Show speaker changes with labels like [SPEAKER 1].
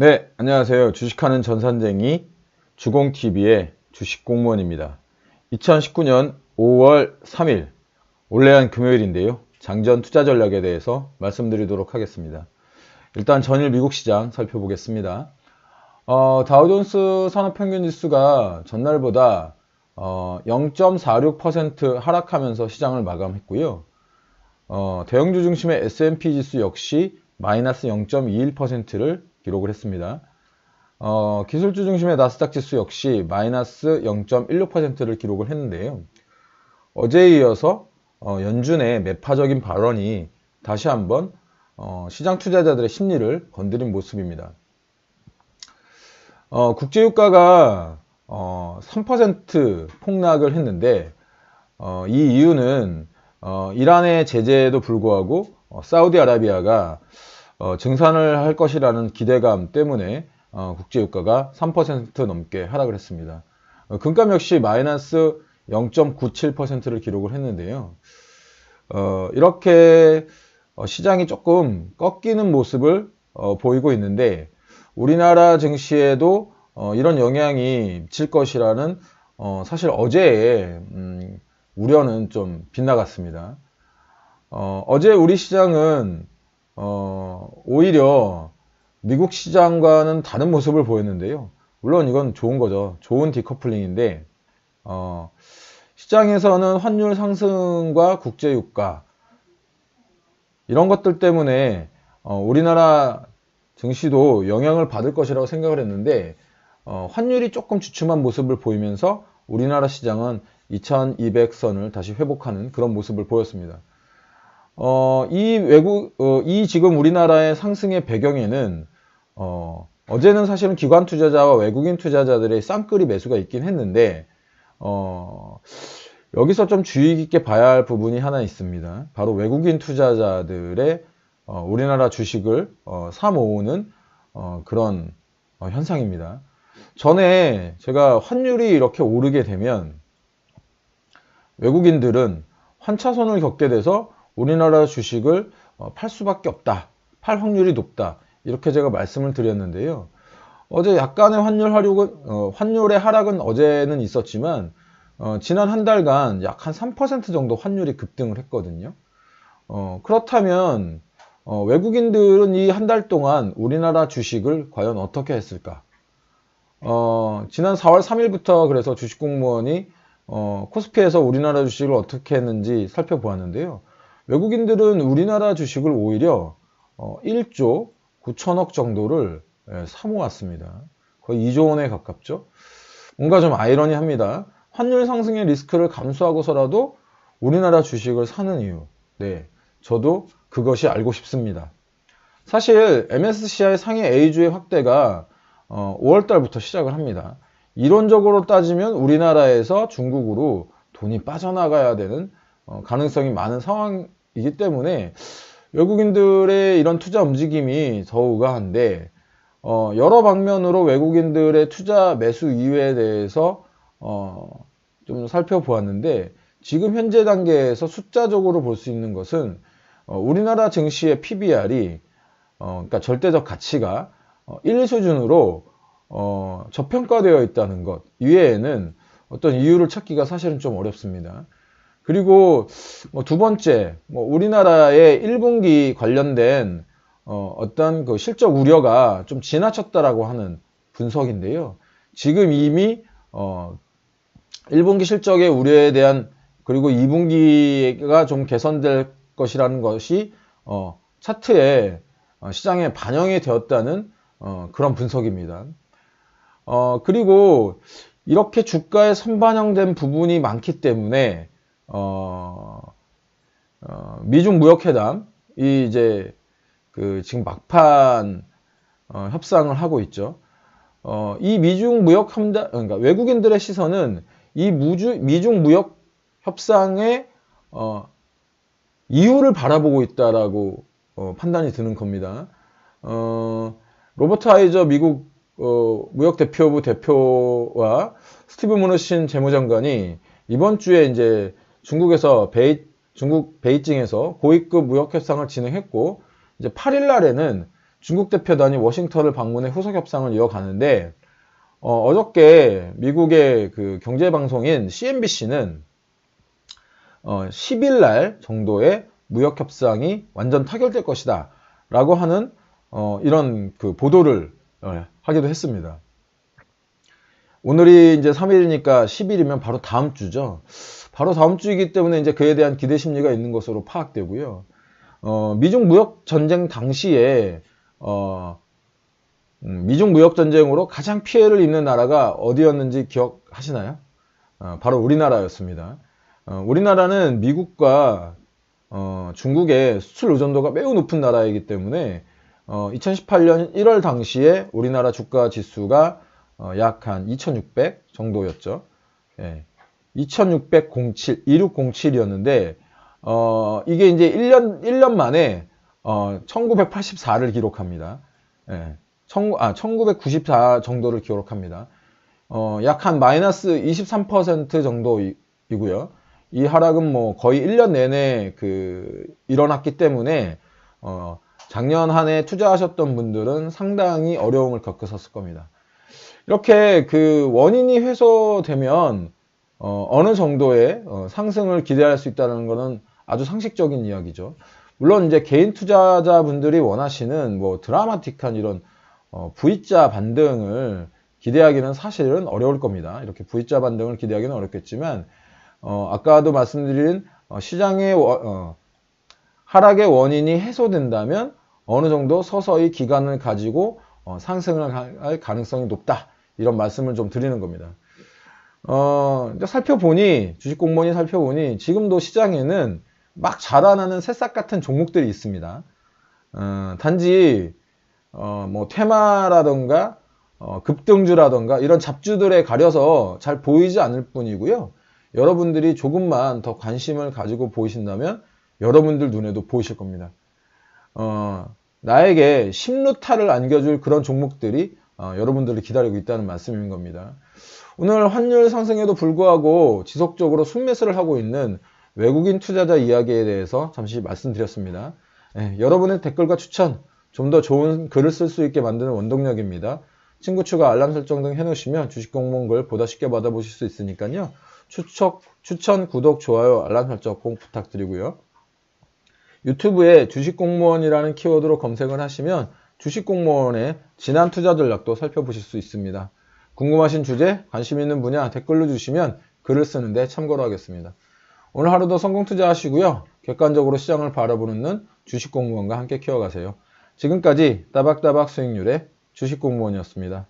[SPEAKER 1] 네, 안녕하세요. 주식하는 전산쟁이 주공TV의 주식공무원입니다. 2019년 5월 3일 올레한 금요일인데요. 장전 투자 전략에 대해서 말씀드리도록 하겠습니다. 일단 전일 미국 시장 살펴보겠습니다. 다우존스 산업평균지수가 전날보다 0.46% 하락하면서 시장을 마감했고요. 대형주 중심의 S&P 지수 역시 마이너스 0.21%를 기록을 했습니다. 기술주 중심의 나스닥 지수 역시 마이너스 0.16%를 기록을 했는데요. 어제에 이어서 연준의 매파적인 발언이 다시 한번 시장 투자자들의 심리를 건드린 모습입니다. 국제유가가 3% 폭락을 했는데 이 이유는 이란의 제재에도 불구하고 사우디아라비아가 증산을 할 것이라는 기대감 때문에 국제유가가 3% 넘게 하락을 했습니다. 금값 역시 마이너스 0.97%를 기록을 했는데요. 이렇게 시장이 조금 꺾이는 모습을 보이고 있는데 우리나라 증시에도 이런 영향이 미칠 것이라는 사실 어제의 우려는 좀 빗나갔습니다. 어제 우리 시장은 오히려 미국 시장과는 다른 모습을 보였는데요. 물론 이건 좋은 거죠. 좋은 디커플링인데 시장에서는 환율 상승과 국제유가 이런 것들 때문에 우리나라 증시도 영향을 받을 것이라고 생각을 했는데 환율이 조금 주춤한 모습을 보이면서 우리나라 시장은 2200선을 다시 회복하는 그런 모습을 보였습니다. 이 지금 우리나라의 상승의 배경에는 어제는 사실은 기관 투자자와 외국인 투자자들의 쌍끌이 매수가 있긴 했는데 여기서 좀 주의 깊게 봐야 할 부분이 하나 있습니다. 바로 외국인 투자자들의 우리나라 주식을 사 모으는 그런 현상입니다. 전에 제가 환율이 이렇게 오르게 되면 외국인들은 환차손을 겪게 돼서 우리나라 주식을 팔 수밖에 없다. 팔 확률이 높다. 이렇게 제가 말씀을 드렸는데요. 어제 약간의 환율의 하락은 어제는 있었지만 지난 한 달간 약 한 3% 정도 환율이 급등을 했거든요. 그렇다면 외국인들은 이 한 달 동안 우리나라 주식을 과연 어떻게 했을까? 지난 4월 3일부터 그래서 주식공무원이 코스피에서 우리나라 주식을 어떻게 했는지 살펴보았는데요. 외국인들은 우리나라 주식을 오히려 1조 9천억 정도를 사모았습니다. 거의 2조 원에 가깝죠. 뭔가 좀 아이러니합니다. 환율 상승의 리스크를 감수하고서라도 우리나라 주식을 사는 이유. 네, 저도 그것이 알고 싶습니다. 사실 MSCI 상해 A주의 확대가 5월달부터 시작을 합니다. 이론적으로 따지면 우리나라에서 중국으로 돈이 빠져나가야 되는 가능성이 많은 상황이기 때문에 외국인들의 이런 투자 움직임이 더 우아한데 여러 방면으로 외국인들의 투자 매수 이유에 대해서 좀 살펴보았는데 지금 현재 단계에서 숫자적으로 볼 수 있는 것은 우리나라 증시의 PBR이 그러니까 절대적 가치가 1 수준으로 저평가되어 있다는 것 이외에는 어떤 이유를 찾기가 사실은 좀 어렵습니다. 그리고 두 번째, 우리나라의 1분기 관련된 어떤 그 실적 우려가 좀 지나쳤다라고 하는 분석인데요. 지금 이미 1분기 실적의 우려에 대한 그리고 2분기가 좀 개선될 것이라는 것이 차트에 시장에 반영이 되었다는 그런 분석입니다. 그리고 이렇게 주가에 선반영된 부분이 많기 때문에 미중 무역회담 이제 지금 막판 협상을 하고 있죠. 이 미중 무역 협상 그러니까 외국인들의 시선은 이 미중 무역 협상의 이유를 바라보고 있다라고 판단이 드는 겁니다. 로버트 하이저 미국 무역대표부 대표와 스티브 무너신 재무장관이 이번 주에 이제 중국 베이징에서 고위급 무역 협상을 진행했고 이제 8일 날에는 중국 대표단이 워싱턴을 방문해 후속 협상을 이어가는데 어저께 미국의 그 경제방송인 CNBC는 10일 날 정도의 무역 협상이 완전 타결될 것이다 라고 하는 이런 그 보도를 하기도 했습니다. 오늘이 이제 3일이니까 10일이면 바로 다음 주죠. 바로 다음 주이기 때문에 이제 그에 대한 기대 심리가 있는 것으로 파악되고요. 미중 무역 전쟁 당시에 미중 무역 전쟁으로 가장 피해를 입는 나라가 어디였는지 기억하시나요? 바로 우리나라였습니다. 우리나라는 미국과 중국의 수출 의존도가 매우 높은 나라이기 때문에 2018년 1월 당시에 우리나라 주가 지수가 약 한 2600 정도였죠. 예, 2607, 2607이었는데 이게 이제 1년 만에 1984를 기록합니다. 예, 1994 정도를 기록합니다. 약 한 마이너스 23% 정도이고요. 이 하락은 뭐 거의 1년 내내 일어났기 때문에 작년 한 해 투자하셨던 분들은 상당히 어려움을 겪으셨을 겁니다. 이렇게 그 원인이 해소되면 어느 정도의 상승을 기대할 수 있다는 것은 아주 상식적인 이야기죠. 물론 이제 개인 투자자분들이 원하시는 뭐 드라마틱한 이런 V자 반등을 기대하기는 사실은 어려울 겁니다. 이렇게 V자 반등을 기대하기는 어렵겠지만 아까도 말씀드린 시장의 하락의 원인이 해소된다면 어느 정도 서서히 기간을 가지고 상승을 할 가능성이 높다. 이런 말씀을 좀 드리는 겁니다. 살펴보니 주식 공무원이 살펴보니 지금도 시장에는 막 자라나는 새싹 같은 종목들이 있습니다. 단지 뭐 테마라던가 급등주라던가 이런 잡주들에 가려서 잘 보이지 않을 뿐이고요. 여러분들이 조금만 더 관심을 가지고 보신다면 여러분들 눈에도 보이실 겁니다. 나에게 심루타를 안겨줄 그런 종목들이 여러분들을 기다리고 있다는 말씀인 겁니다. 오늘 환율 상승에도 불구하고 지속적으로 순매수를 하고 있는 외국인 투자자 이야기에 대해서 잠시 말씀드렸습니다. 여러분의 댓글과 추천, 좀 더 좋은 글을 쓸 수 있게 만드는 원동력입니다. 친구 추가, 알람 설정 등 해놓으시면 주식공무원 글 보다 쉽게 받아보실 수 있으니까요. 추천, 구독, 좋아요, 알람 설정 꼭 부탁드리고요. 유튜브에 주식공무원이라는 키워드로 검색을 하시면 주식공무원의 지난 투자 전략도 살펴보실 수 있습니다. 궁금하신 주제, 관심 있는 분야 댓글로 주시면 글을 쓰는데 참고로 하겠습니다. 오늘 하루도 성공 투자하시고요. 객관적으로 시장을 바라보는 눈 주식공무원과 함께 키워가세요. 지금까지 따박따박 수익률의 주식공무원이었습니다.